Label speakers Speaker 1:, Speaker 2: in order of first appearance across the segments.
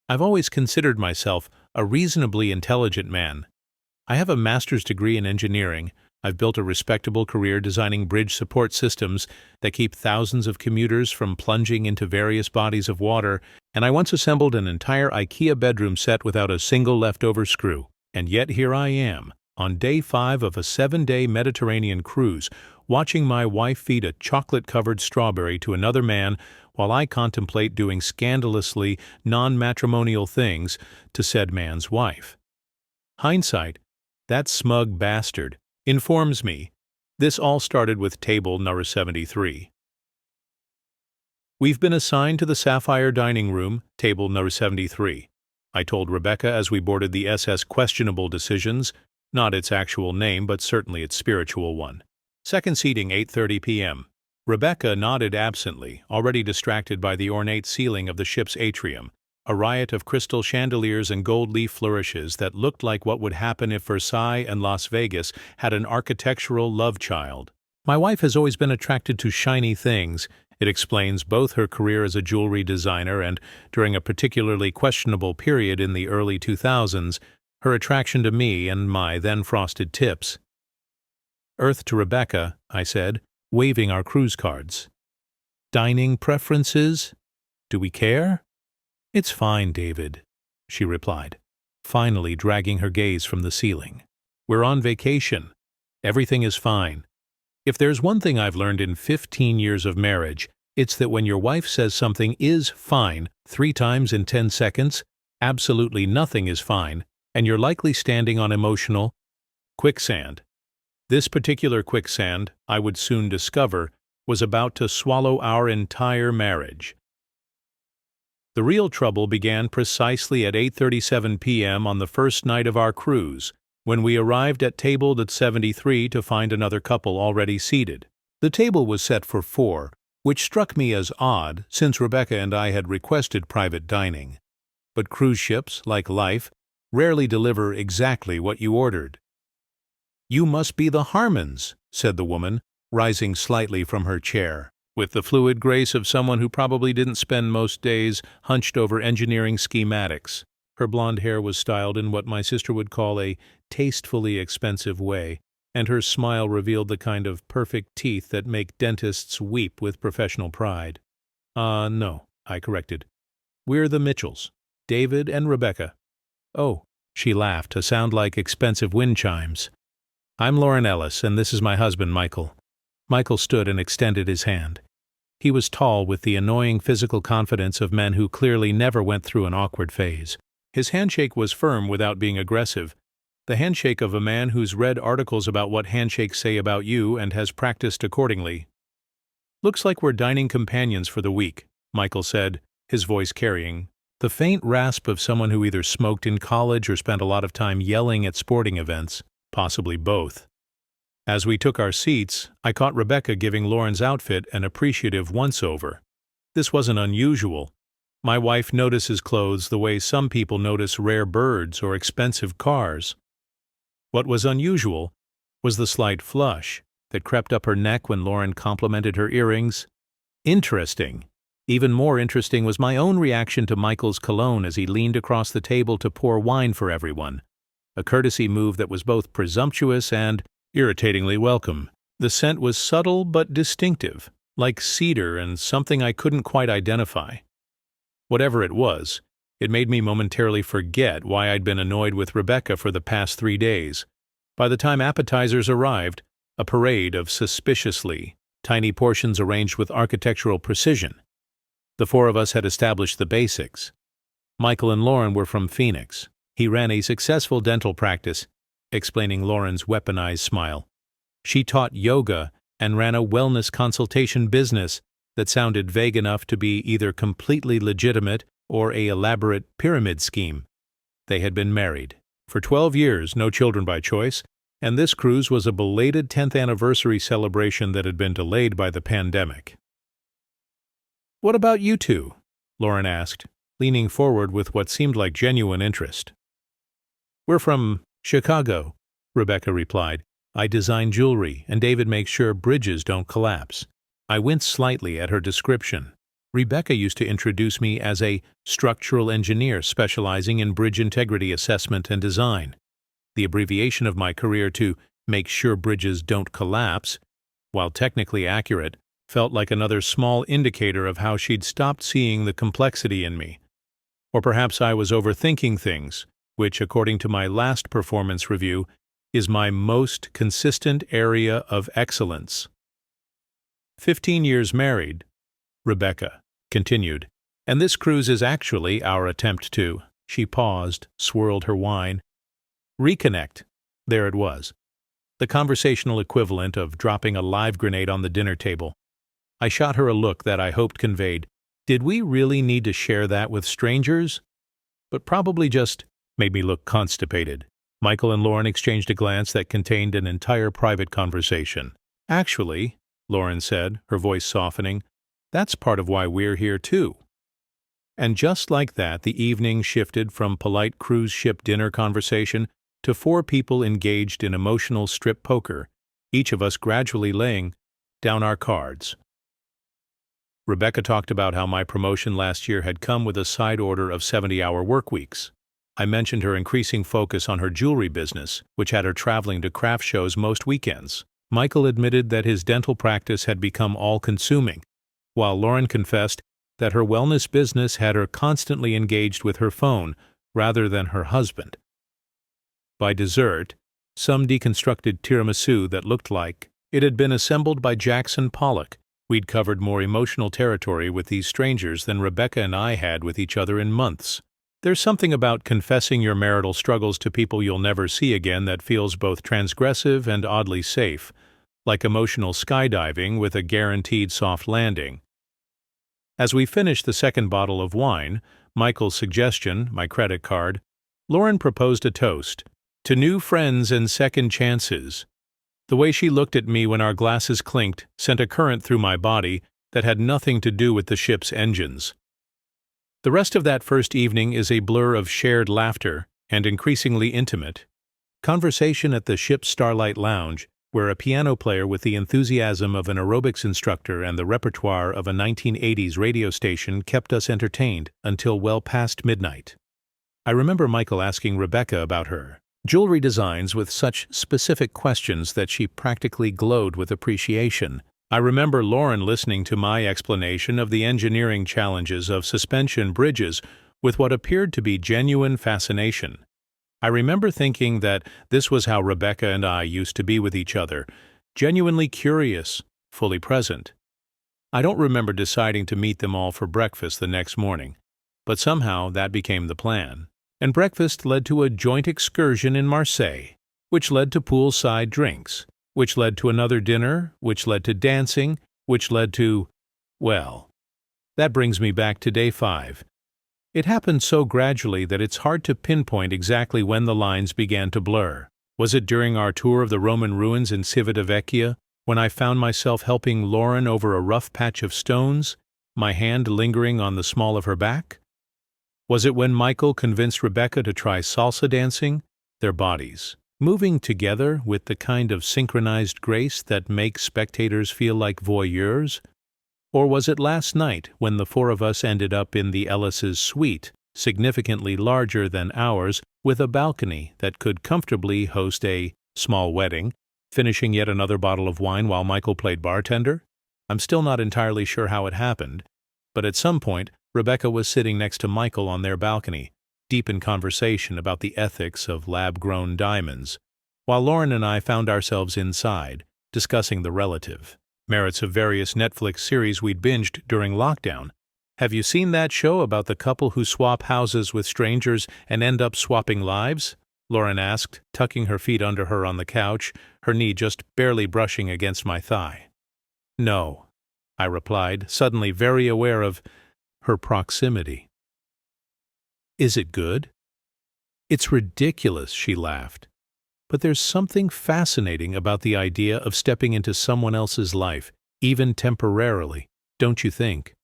Speaker 1: I've always considered myself a reasonably intelligent man. I have a master's degree in engineering. I've built a respectable career designing bridge support systems that keep thousands of commuters from plunging into various bodies of water, and I once assembled an entire IKEA bedroom set without a single leftover screw. And yet here I am, on day 5 of a 7-day Mediterranean cruise, watching my wife feed a chocolate-covered strawberry to another man while I contemplate doing scandalously non-matrimonial things to said man's wife. Hindsight, that smug bastard, informs me this all started with table number 73. We've been assigned to the Sapphire Dining Room, table number 73. I told Rebecca as we boarded the SS Questionable Decisions, not its actual name but certainly its spiritual one. Second seating, 8:30 p.m. Rebecca nodded absently, already distracted by the ornate ceiling of the ship's atrium, a riot of crystal chandeliers and gold leaf flourishes that looked like what would happen if Versailles and Las Vegas had an architectural love child. My wife has always been attracted to shiny things. It explains both her career as a jewelry designer and, during a particularly questionable period in the early 2000s, her attraction to me and my then frosted tips. Earth to Rebecca, I said, waving our cruise cards. Dining preferences? Do we care? It's fine, David, she replied, finally dragging her gaze from the ceiling. We're on vacation. Everything is fine. If there's one thing I've learned in 15 years of marriage, it's that when your wife says something is fine 3 times in 10 seconds, absolutely nothing is fine, and you're likely standing on emotional quicksand. This particular quicksand, I would soon discover, was about to swallow our entire marriage. The real trouble began precisely at 8:37 p.m. on the first night of our cruise, when we arrived at table 73 to find another couple already seated. The table was set for 4, which struck me as odd since Rebecca and I had requested private dining. But cruise ships, like life, rarely deliver exactly what you ordered. "You must be the Harmons," said the woman, rising slightly from her chair, with the fluid grace of someone who probably didn't spend most days hunched over engineering schematics. Her blonde hair was styled in what my sister would call a tastefully expensive way, and her smile revealed the kind of perfect teeth that make dentists weep with professional pride. No, I corrected. We're the Mitchells, David and Rebecca. Oh, she laughed, a sound like expensive wind chimes. I'm Lauren Ellis, and this is my husband, Michael. Michael stood and extended his hand. He was tall with the annoying physical confidence of men who clearly never went through an awkward phase. His handshake was firm without being aggressive, the handshake of a man who's read articles about what handshakes say about you and has practiced accordingly. Looks like we're dining companions for the week, Michael said, his voice carrying the faint rasp of someone who either smoked in college or spent a lot of time yelling at sporting events. Possibly both. As we took our seats, I caught Rebecca giving Lauren's outfit an appreciative once-over. This wasn't unusual. My wife notices clothes the way some people notice rare birds or expensive cars. What was unusual was the slight flush that crept up her neck when Lauren complimented her earrings. Interesting. Even more interesting was my own reaction to Michael's cologne as he leaned across the table to pour wine for everyone. A courtesy move that was both presumptuous and irritatingly welcome. The scent was subtle but distinctive, like cedar and something I couldn't quite identify. Whatever it was, it made me momentarily forget why I'd been annoyed with Rebecca for the past 3 days. By the time appetizers arrived, a parade of suspiciously tiny portions arranged with architectural precision. The 4 of us had established the basics. Michael and Lauren were from Phoenix. He ran a successful dental practice, explaining Lauren's weaponized smile. She taught yoga and ran a wellness consultation business that sounded vague enough to be either completely legitimate or an elaborate pyramid scheme. They had been married for 12 years, no children by choice, and this cruise was a belated 10th anniversary celebration that had been delayed by the pandemic. "What about you two?" Lauren asked, leaning forward with what seemed like genuine interest. "We're from Chicago," Rebecca replied. "I design jewelry, and David makes sure bridges don't collapse." I winced slightly at her description. Rebecca used to introduce me as a structural engineer specializing in bridge integrity assessment and design, the abbreviation of my career to make sure bridges don't collapse. While technically accurate, felt like another small indicator of how she'd stopped seeing the complexity in me. Or perhaps I was overthinking things, which, according to my last performance review, is my most consistent area of excellence. 15 years married, Rebecca continued, and this cruise is actually our attempt to. She paused, swirled her wine. Reconnect. There it was. The conversational equivalent of dropping a live grenade on the dinner table. I shot her a look that I hoped conveyed, did we really need to share that with strangers? But probably just made me look constipated. Michael and Lauren exchanged a glance that contained an entire private conversation. Actually, Lauren said, her voice softening, that's part of why we're here too. And just like that, the evening shifted from polite cruise ship dinner conversation to 4 people engaged in emotional strip poker, each of us gradually laying down our cards. Rebecca talked about how my promotion last year had come with a side order of 70-hour work weeks. I mentioned her increasing focus on her jewelry business, which had her traveling to craft shows most weekends. Michael admitted that his dental practice had become all-consuming, while Lauren confessed that her wellness business had her constantly engaged with her phone rather than her husband. By dessert, some deconstructed tiramisu that looked like it had been assembled by Jackson Pollock. We'd covered more emotional territory with these strangers than Rebecca and I had with each other in months. There's something about confessing your marital struggles to people you'll never see again that feels both transgressive and oddly safe, like emotional skydiving with a guaranteed soft landing. As we finished the second bottle of wine, Michael's suggestion, my credit card, Lauren proposed a toast to new friends and second chances. The way she looked at me when our glasses clinked sent a current through my body that had nothing to do with the ship's engines. The rest of that first evening is a blur of shared laughter and increasingly intimate conversation at the ship's Starlight Lounge, where a piano player with the enthusiasm of an aerobics instructor and the repertoire of a 1980s radio station kept us entertained until well past midnight. I remember Michael asking Rebecca about her jewelry designs with such specific questions that she practically glowed with appreciation. I remember Lauren listening to my explanation of the engineering challenges of suspension bridges with what appeared to be genuine fascination. I remember thinking that this was how Rebecca and I used to be with each other, genuinely curious, fully present. I don't remember deciding to meet them all for breakfast the next morning, but somehow that became the plan. And breakfast led to a joint excursion in Marseille, which led to poolside drinks, which led to another dinner, which led to dancing, which led to, well, that brings me back to day 5. It happened so gradually that it's hard to pinpoint exactly when the lines began to blur. Was it during our tour of the Roman ruins in Civitavecchia, when I found myself helping Lauren over a rough patch of stones, my hand lingering on the small of her back? Was it when Michael convinced Rebecca to try salsa dancing, their bodies moving together with the kind of synchronized grace that makes spectators feel like voyeurs? Or was it last night when the 4 of us ended up in the Ellis's suite, significantly larger than ours, with a balcony that could comfortably host a small wedding, finishing yet another bottle of wine while Michael played bartender? I'm still not entirely sure how it happened, but at some point, Rebecca was sitting next to Michael on their balcony, deep in conversation about the ethics of lab-grown diamonds, while Lauren and I found ourselves inside, discussing the relative merits of various Netflix series we'd binged during lockdown. Have you seen that show about the couple who swap houses with strangers and end up swapping lives? Lauren asked, tucking her feet under her on the couch, her knee just barely brushing against my thigh. No, I replied, suddenly very aware of her proximity. Is it good? It's ridiculous, she laughed. But there's something fascinating about the idea of stepping into someone else's life, even temporarily, don't you think?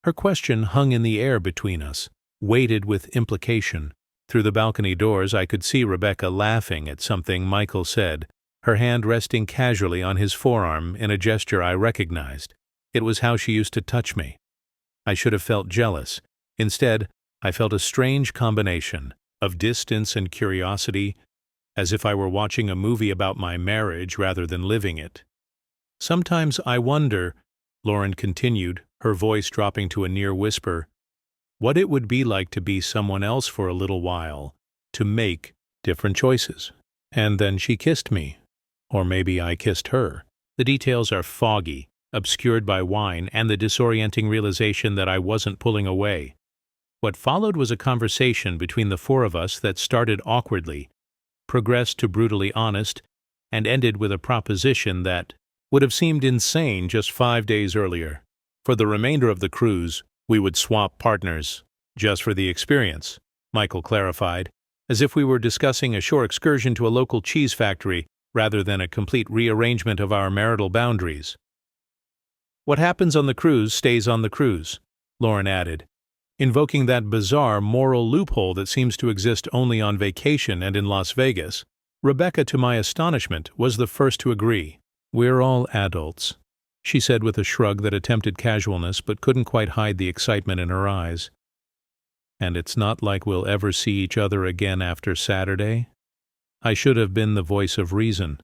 Speaker 1: Her question hung in the air between us, weighted with implication. Through the balcony doors I could see Rebecca laughing at something Michael said, her hand resting casually on his forearm in a gesture I recognized. It was how she used to touch me, I should have felt jealous. Instead, I felt a strange combination of distance and curiosity, as if I were watching a movie about my marriage rather than living it. Sometimes I wonder, Lauren continued, her voice dropping to a near whisper, what it would be like to be someone else for a little while, to make different choices. And then she kissed me. Or maybe I kissed her. The details are foggy, obscured by wine and the disorienting realization that I wasn't pulling away. What followed was a conversation between the four of us that started awkwardly, progressed to brutally honest, and ended with a proposition that would have seemed insane just 5 days earlier. For the remainder of the cruise, we would swap partners, just for the experience, Michael clarified, as if we were discussing a shore excursion to a local cheese factory rather than a complete rearrangement of our marital boundaries. What happens on the cruise stays on the cruise, Lauren added, invoking that bizarre moral loophole that seems to exist only on vacation and in Las Vegas. Rebecca, to my astonishment, was the first to agree. We're all adults, she said with a shrug that attempted casualness but couldn't quite hide the excitement in her eyes. And it's not like we'll ever see each other again after Saturday. I should have been the voice of reason.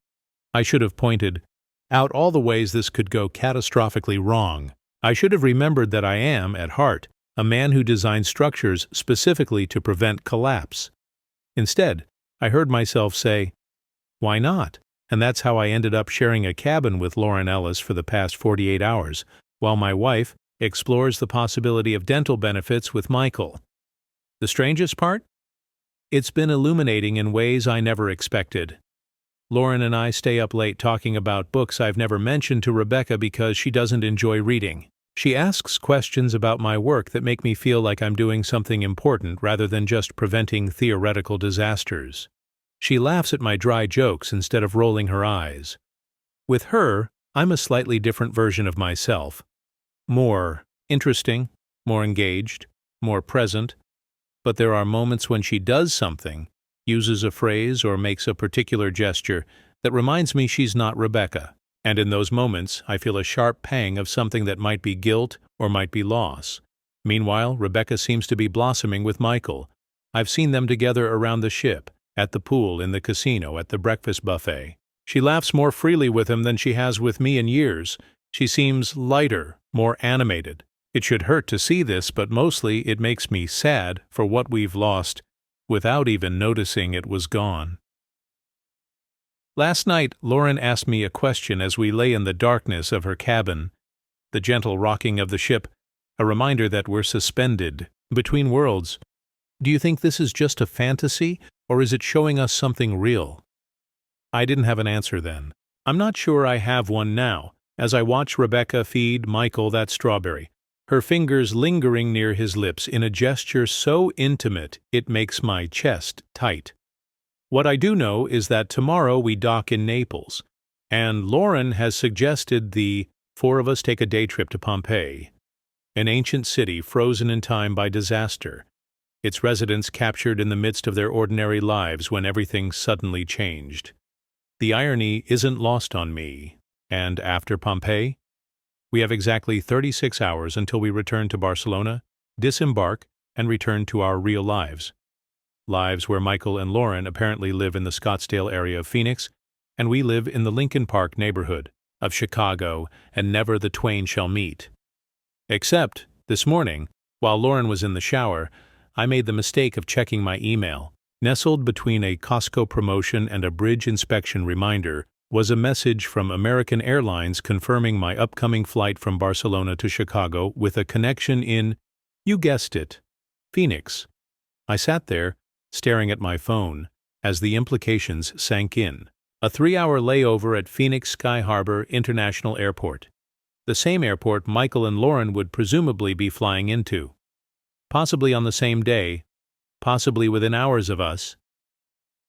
Speaker 1: I should have pointed out all the ways this could go catastrophically wrong. I should have remembered that I am, at heart, a man who designs structures specifically to prevent collapse. Instead, I heard myself say, why not? And that's how I ended up sharing a cabin with Lauren Ellis for the past 48 hours, while my wife explores the possibility of dental benefits with Michael. The strangest part? It's been illuminating in ways I never expected. Lauren and I stay up late talking about books I've never mentioned to Rebecca because she doesn't enjoy reading. She asks questions about my work that make me feel like I'm doing something important rather than just preventing theoretical disasters. She laughs at my dry jokes instead of rolling her eyes. With her, I'm a slightly different version of myself. More interesting, more engaged, more present. But there are moments when she does something, uses a phrase or makes a particular gesture that reminds me she's not Rebecca. And in those moments, I feel a sharp pang of something that might be guilt or might be loss. Meanwhile, Rebecca seems to be blossoming with Michael. I've seen them together around the ship, at the pool, in the casino, at the breakfast buffet. She laughs more freely with him than she has with me in years. She seems lighter, more animated. It should hurt to see this, but mostly it makes me sad for what we've lost without even noticing it was gone. Last night, Lauren asked me a question as we lay in the darkness of her cabin. The gentle rocking of the ship, a reminder that we're suspended between worlds. Do you think this is just a fantasy, or is it showing us something real? I didn't have an answer then. I'm not sure I have one now, as I watch Rebecca feed Michael that strawberry, her fingers lingering near his lips in a gesture so intimate it makes my chest tight. What I do know is that tomorrow we dock in Naples, and Lauren has suggested the four of us take a day trip to Pompeii, an ancient city frozen in time by disaster, its residents captured in the midst of their ordinary lives when everything suddenly changed. The irony isn't lost on me, and after Pompeii, we have exactly 36 hours until we return to Barcelona, disembark, and return to our real lives. Lives where Michael and Lauren apparently live in the Scottsdale area of Phoenix, and we live in the Lincoln Park neighborhood of Chicago, and never the twain shall meet. Except, this morning, while Lauren was in the shower, I made the mistake of checking my email. Nestled between a Costco promotion and a bridge inspection reminder was a message from American Airlines confirming my upcoming flight from Barcelona to Chicago with a connection in, you guessed it, Phoenix. I sat there, staring at my phone, as the implications sank in. A 3-hour layover at Phoenix Sky Harbor International Airport, the same airport Michael and Lauren would presumably be flying into. Possibly on the same day, possibly within hours of us.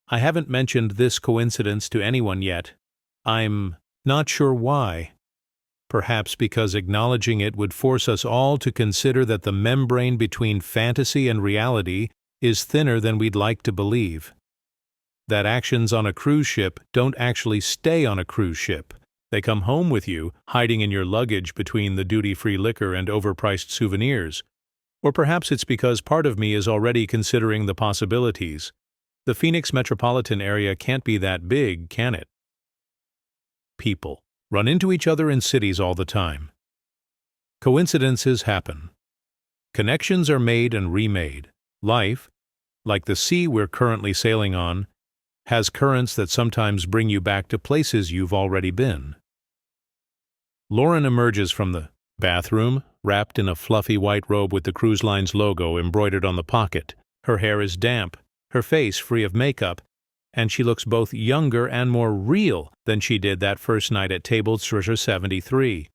Speaker 1: I haven't mentioned this coincidence to anyone yet. I'm not sure why. Perhaps because acknowledging it would force us all to consider that the membrane between fantasy and reality is thinner than we'd like to believe. That actions on a cruise ship don't actually stay on a cruise ship, They come home with you, hiding in your luggage between the duty-free liquor and overpriced souvenirs. Or perhaps it's because part of me is already considering the possibilities. The Phoenix metropolitan area can't be that big, can it? People run into each other in cities all the time. Coincidences happen. Connections are made and remade. Life, like the sea we're currently sailing on, has currents that sometimes bring you back to places you've already been. Lauren emerges from the bathroom, wrapped in a fluffy white robe with the cruise line's logo embroidered on the pocket. Her hair is damp, her face free of makeup, and she looks both younger and more real than she did that first night at table 73.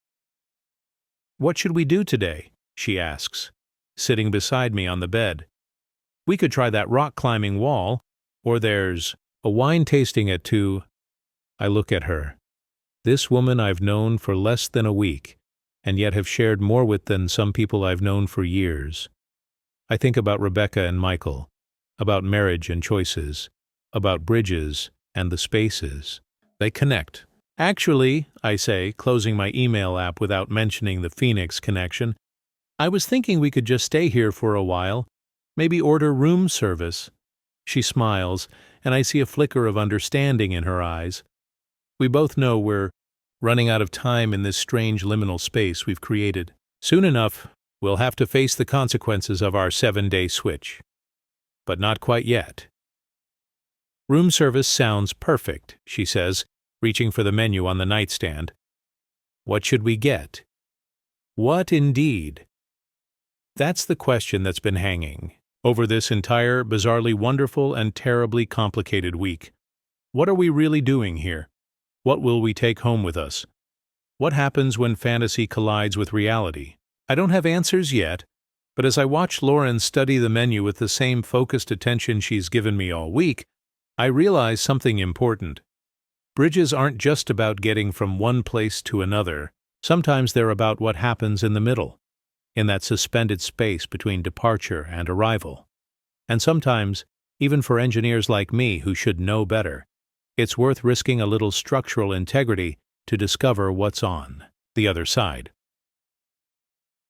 Speaker 1: "What should we do today?" she asks, sitting beside me on the bed. "We could try that rock-climbing wall, or there's a wine tasting at 2. I look at her. This woman I've known for less than a week, and yet have shared more with than some people I've known for years. I think about Rebecca and Michael, about marriage and choices, about bridges and the spaces they connect. "Actually," I say, closing my email app without mentioning the Phoenix connection, "I was thinking we could just stay here for a while, maybe order room service." She smiles, and I see a flicker of understanding in her eyes. We both know we're running out of time in this strange liminal space we've created. Soon enough, we'll have to face the consequences of our 7-day switch. But not quite yet. "Room service sounds perfect," she says, reaching for the menu on the nightstand. "What should we get?" What indeed? That's the question that's been hanging over this entire bizarrely wonderful and terribly complicated week. What are we really doing here? What will we take home with us? What happens when fantasy collides with reality? I don't have answers yet, but as I watch Lauren study the menu with the same focused attention she's given me all week, I realize something important. Bridges aren't just about getting from one place to another. Sometimes they're about what happens in the middle, in that suspended space between departure and arrival. And sometimes, even for engineers like me who should know better, it's worth risking a little structural integrity to discover what's on the other side.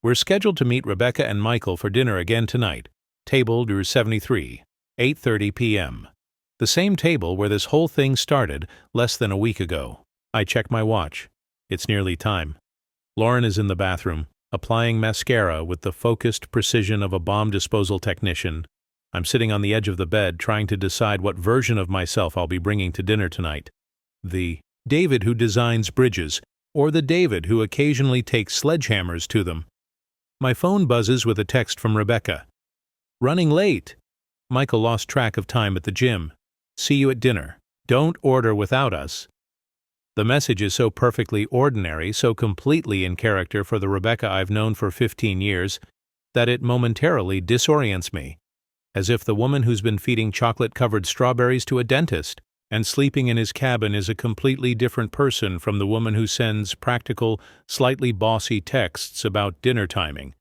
Speaker 1: We're scheduled to meet Rebecca and Michael for dinner again tonight, table 73, 8:30 p.m. The same table where this whole thing started less than a week ago. I check my watch. It's nearly time. Lauren is in the bathroom, applying mascara with the focused precision of a bomb disposal technician. I'm sitting on the edge of the bed trying to decide what version of myself I'll be bringing to dinner tonight. The David who designs bridges, or the David who occasionally takes sledgehammers to them. My phone buzzes with a text from Rebecca. "Running late." Michael lost track of time at the gym. "See you at dinner. Don't order without us." The message is so perfectly ordinary, so completely in character for the Rebecca I've known for 15 years, that it momentarily disorients me, as if the woman who's been feeding chocolate-covered strawberries to a dentist and sleeping in his cabin is a completely different person from the woman who sends practical, slightly bossy texts about dinner timing.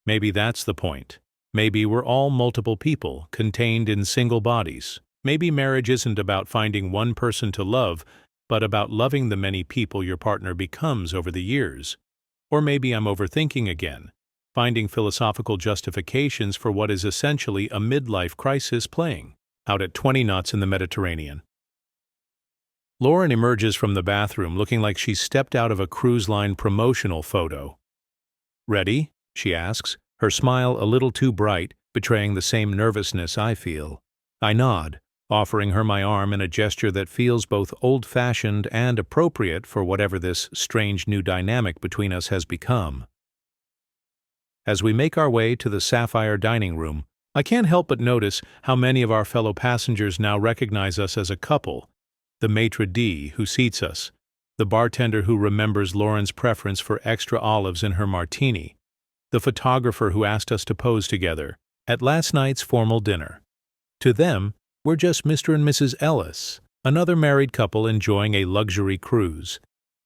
Speaker 1: Maybe that's the point. Maybe we're all multiple people, contained in single bodies. Maybe marriage isn't about finding one person to love, but about loving the many people your partner becomes over the years. Or maybe I'm overthinking again, finding philosophical justifications for what is essentially a midlife crisis playing out at 20 knots in the Mediterranean. Lauren emerges from the bathroom looking like she's stepped out of a cruise line promotional photo. "Ready?" she asks, her smile a little too bright, betraying the same nervousness I feel. I nod, offering her my arm in a gesture that feels both old-fashioned and appropriate for whatever this strange new dynamic between us has become. As we make our way to the sapphire dining room, I can't help but notice how many of our fellow passengers now recognize us as a couple. The maitre d' who seats us, the bartender who remembers Lauren's preference for extra olives in her martini, the photographer who asked us to pose together at last night's formal dinner. To them, we're just Mr. and Mrs. Ellis, another married couple enjoying a luxury cruise.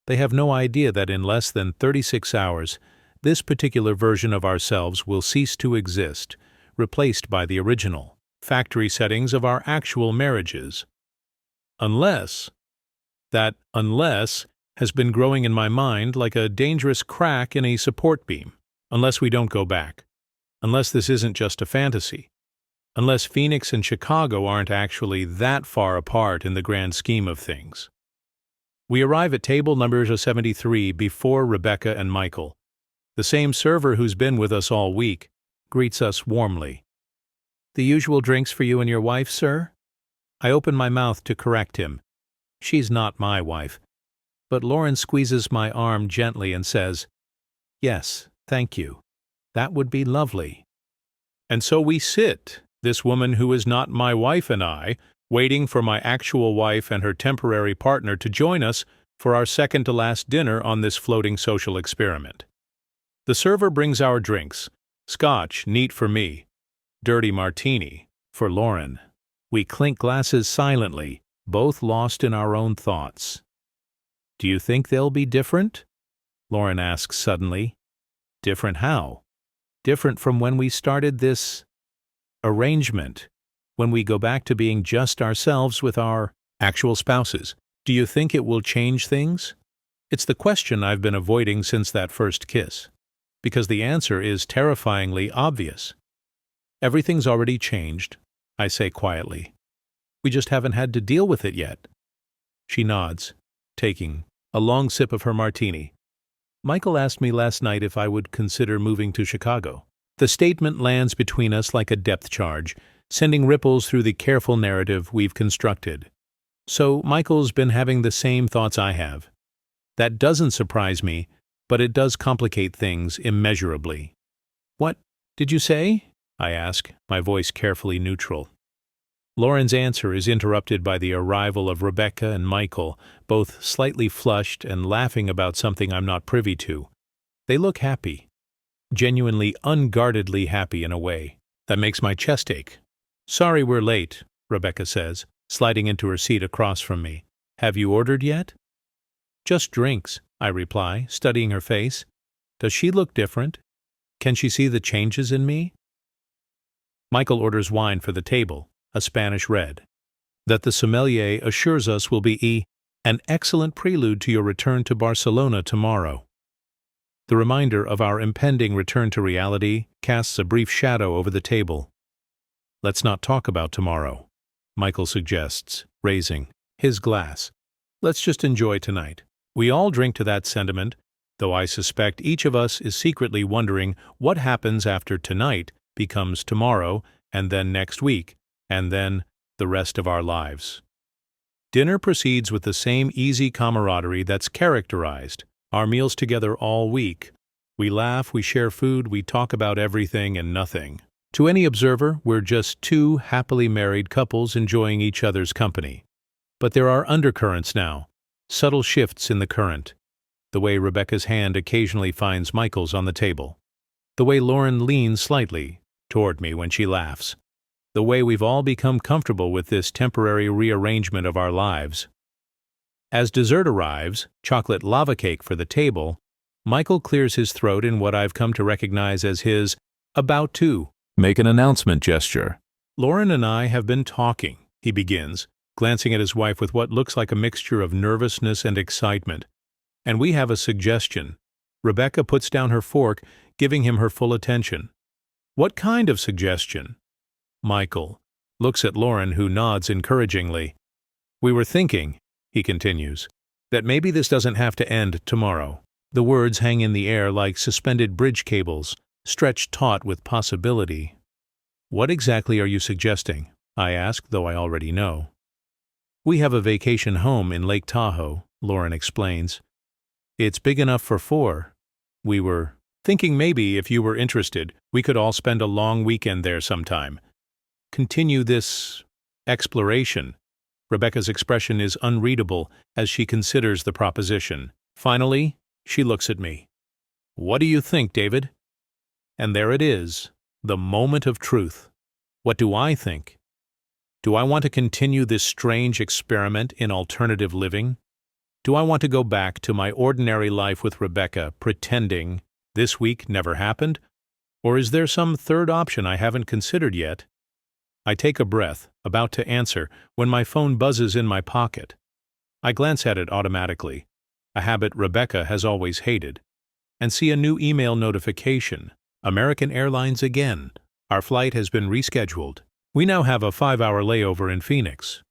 Speaker 1: They have no idea that in less than 36 hours, this particular version of ourselves will cease to exist, replaced by the original, factory settings of our actual marriages. Unless has been growing in my mind like a dangerous crack in a support beam. Unless we don't go back. Unless this isn't just a fantasy. Unless Phoenix and Chicago aren't actually that far apart in the grand scheme of things. We arrive at table number 73 before Rebecca and Michael. The same server who's been with us all week greets us warmly. "The usual drinks for you and your wife, sir?" I open my mouth to correct him. She's not my wife. But Lauren squeezes my arm gently and says, "Yes, thank you. That would be lovely." And so we sit, this woman who is not my wife and I, waiting for my actual wife and her temporary partner to join us for our second-to-last dinner on this floating social experiment. The server brings our drinks. Scotch, neat for me. Dirty martini, for Lauren. We clink glasses silently, both lost in our own thoughts. "Do you think they'll be different?" Lauren asks suddenly. "Different how?" "Different from when we started this arrangement, when we go back to being just ourselves with our actual spouses. Do you think it will change things?" It's the question I've been avoiding since that first kiss, because the answer is terrifyingly obvious. Everything's already changed, I say quietly. We just haven't had to deal with it yet. She nods, taking a long sip of her martini. "Michael asked me last night if I would consider moving to Chicago." The statement lands between us like a depth charge, sending ripples through the careful narrative we've constructed. So Michael's been having the same thoughts I have. That doesn't surprise me, but it does complicate things immeasurably. "What did you say?" I ask, my voice carefully neutral. Lauren's answer is interrupted by the arrival of Rebecca and Michael, both slightly flushed and laughing about something I'm not privy to. They look happy. Genuinely, unguardedly happy in a way that makes my chest ache. "Sorry we're late," Rebecca says, sliding into her seat across from me. "Have you ordered yet?" "Just drinks," I reply, studying her face. Does she look different? Can she see the changes in me? Michael orders wine for the table, a Spanish red, that the sommelier assures us will be an excellent prelude to your return to Barcelona tomorrow. The reminder of our impending return to reality casts a brief shadow over the table. "Let's not talk about tomorrow," Michael suggests, raising his glass. "Let's just enjoy tonight." We all drink to that sentiment, though I suspect each of us is secretly wondering what happens after tonight becomes tomorrow, and then next week, and then the rest of our lives. Dinner proceeds with the same easy camaraderie that's characterized our meals together all week. We laugh, we share food, we talk about everything and nothing. To any observer, we're just two happily married couples enjoying each other's company. But there are undercurrents now, subtle shifts in the current. The way Rebecca's hand occasionally finds Michael's on the table. The way Lauren leans slightly toward me when she laughs. The way we've all become comfortable with this temporary rearrangement of our lives. As dessert arrives, chocolate lava cake for the table, Michael clears his throat in what I've come to recognize as his about to make an announcement gesture. "Lauren and I have been talking," he begins, glancing at his wife with what looks like a mixture of nervousness and excitement. "And we have a suggestion." Rebecca puts down her fork, giving him her full attention. "What kind of suggestion?" Michael looks at Lauren, who nods encouragingly. "We were thinking," he continues, "that maybe this doesn't have to end tomorrow." The words hang in the air like suspended bridge cables, stretched taut with possibility. "What exactly are you suggesting?" I ask, though I already know. "We have a vacation home in Lake Tahoe," Lauren explains. "It's big enough for 4. We were thinking maybe, if you were interested, we could all spend a long weekend there sometime. Continue this exploration." Rebecca's expression is unreadable as she considers the proposition. Finally, she looks at me. "What do you think, David?" And there it is, the moment of truth. What do I think? Do I want to continue this strange experiment in alternative living? Do I want to go back to my ordinary life with Rebecca, pretending this week never happened? Or is there some third option I haven't considered yet? I take a breath, about to answer, when my phone buzzes in my pocket. I glance at it automatically. a habit Rebecca has always hated, and see a new email notification. American Airlines again. Our flight has been rescheduled. We now have a 5-hour layover in Phoenix.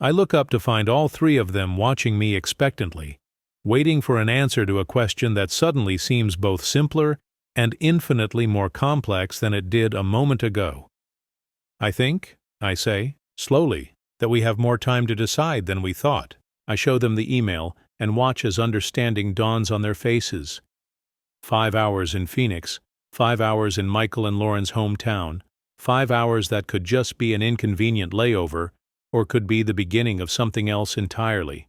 Speaker 1: I look up to find all three of them watching me expectantly, waiting for an answer to a question that suddenly seems both simpler and infinitely more complex than it did a moment ago. I think, I say, slowly, that we have more time to decide than we thought. I show them the email and watch as understanding dawns on their faces. 5 hours in Phoenix, 5 hours in Michael and Lauren's hometown, 5 hours that could just be an inconvenient layover, or could be the beginning of something else entirely.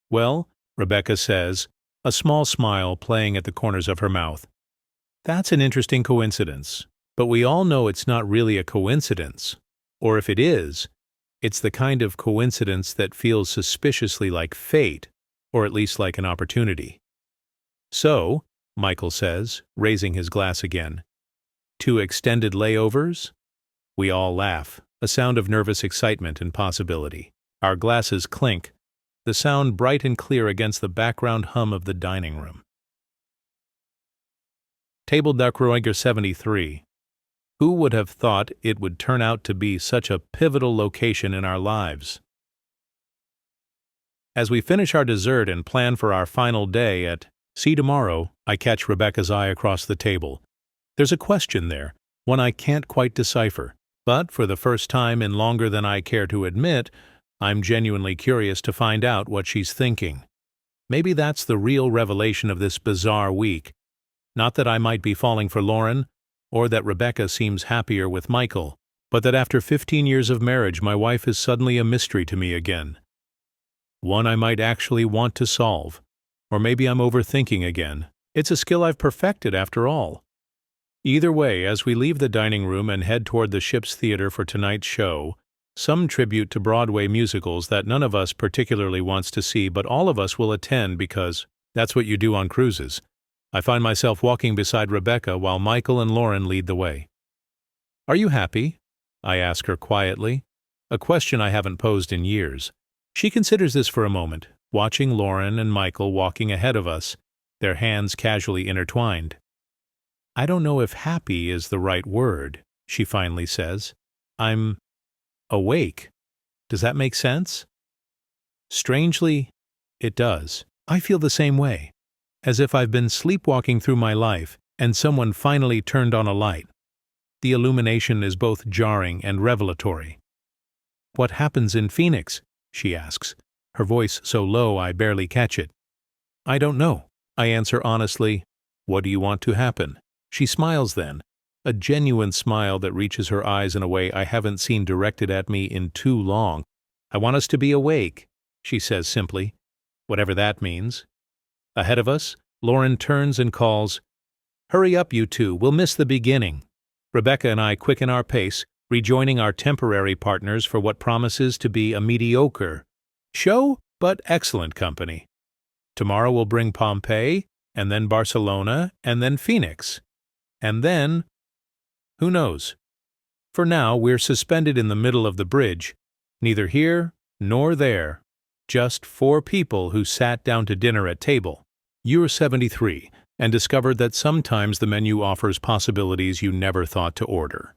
Speaker 1: Well, Rebecca says, a small smile playing at the corners of her mouth. That's an interesting coincidence, but we all know it's not really a coincidence. Or if it is, it's the kind of coincidence that feels suspiciously like fate, or at least like an opportunity. So, Michael says, raising his glass again, 2 extended layovers? We all laugh, a sound of nervous excitement and possibility. Our glasses clink, the sound bright and clear against the background hum of the dining room. Table d'Arc 73. Who would have thought it would turn out to be such a pivotal location in our lives? As we finish our dessert and plan for our final day at See Tomorrow, I catch Rebecca's eye across the table. There's a question there, one I can't quite decipher, but for the first time in longer than I care to admit, I'm genuinely curious to find out what she's thinking. Maybe that's the real revelation of this bizarre week. Not that I might be falling for Lauren, or that Rebecca seems happier with Michael, but that after 15 years of marriage my wife is suddenly a mystery to me again. One I might actually want to solve. Or maybe I'm overthinking again. It's a skill I've perfected after all. Either way, as we leave the dining room and head toward the Ship's Theater for tonight's show, some tribute to Broadway musicals that none of us particularly wants to see, but all of us will attend because that's what you do on cruises. I find myself walking beside Rebecca while Michael and Lauren lead the way. Are you happy? I ask her quietly, a question I haven't posed in years. She considers this for a moment, watching Lauren and Michael walking ahead of us, their hands casually intertwined. I don't know if happy is the right word, she finally says. I'm awake. Does that make sense? Strangely, it does. I feel the same way, as if I've been sleepwalking through my life and someone finally turned on a light. The illumination is both jarring and revelatory. What happens in Phoenix? She asks, her voice so low I barely catch it. I don't know, I answer honestly. What do you want to happen? She smiles then, a genuine smile that reaches her eyes in a way I haven't seen directed at me in too long. I want us to be awake, she says simply, whatever that means. Ahead of us, Lauren turns and calls, Hurry up, you two, we'll miss the beginning. Rebecca and I quicken our pace, rejoining our temporary partners for what promises to be a mediocre show, but excellent company. Tomorrow we'll bring Pompeii, and then Barcelona, and then Phoenix. And then, who knows? For now, we're suspended in the middle of the bridge, neither here nor there, just 4 people who sat down to dinner at table. You're 73, and discovered that sometimes the menu offers possibilities you never thought to order.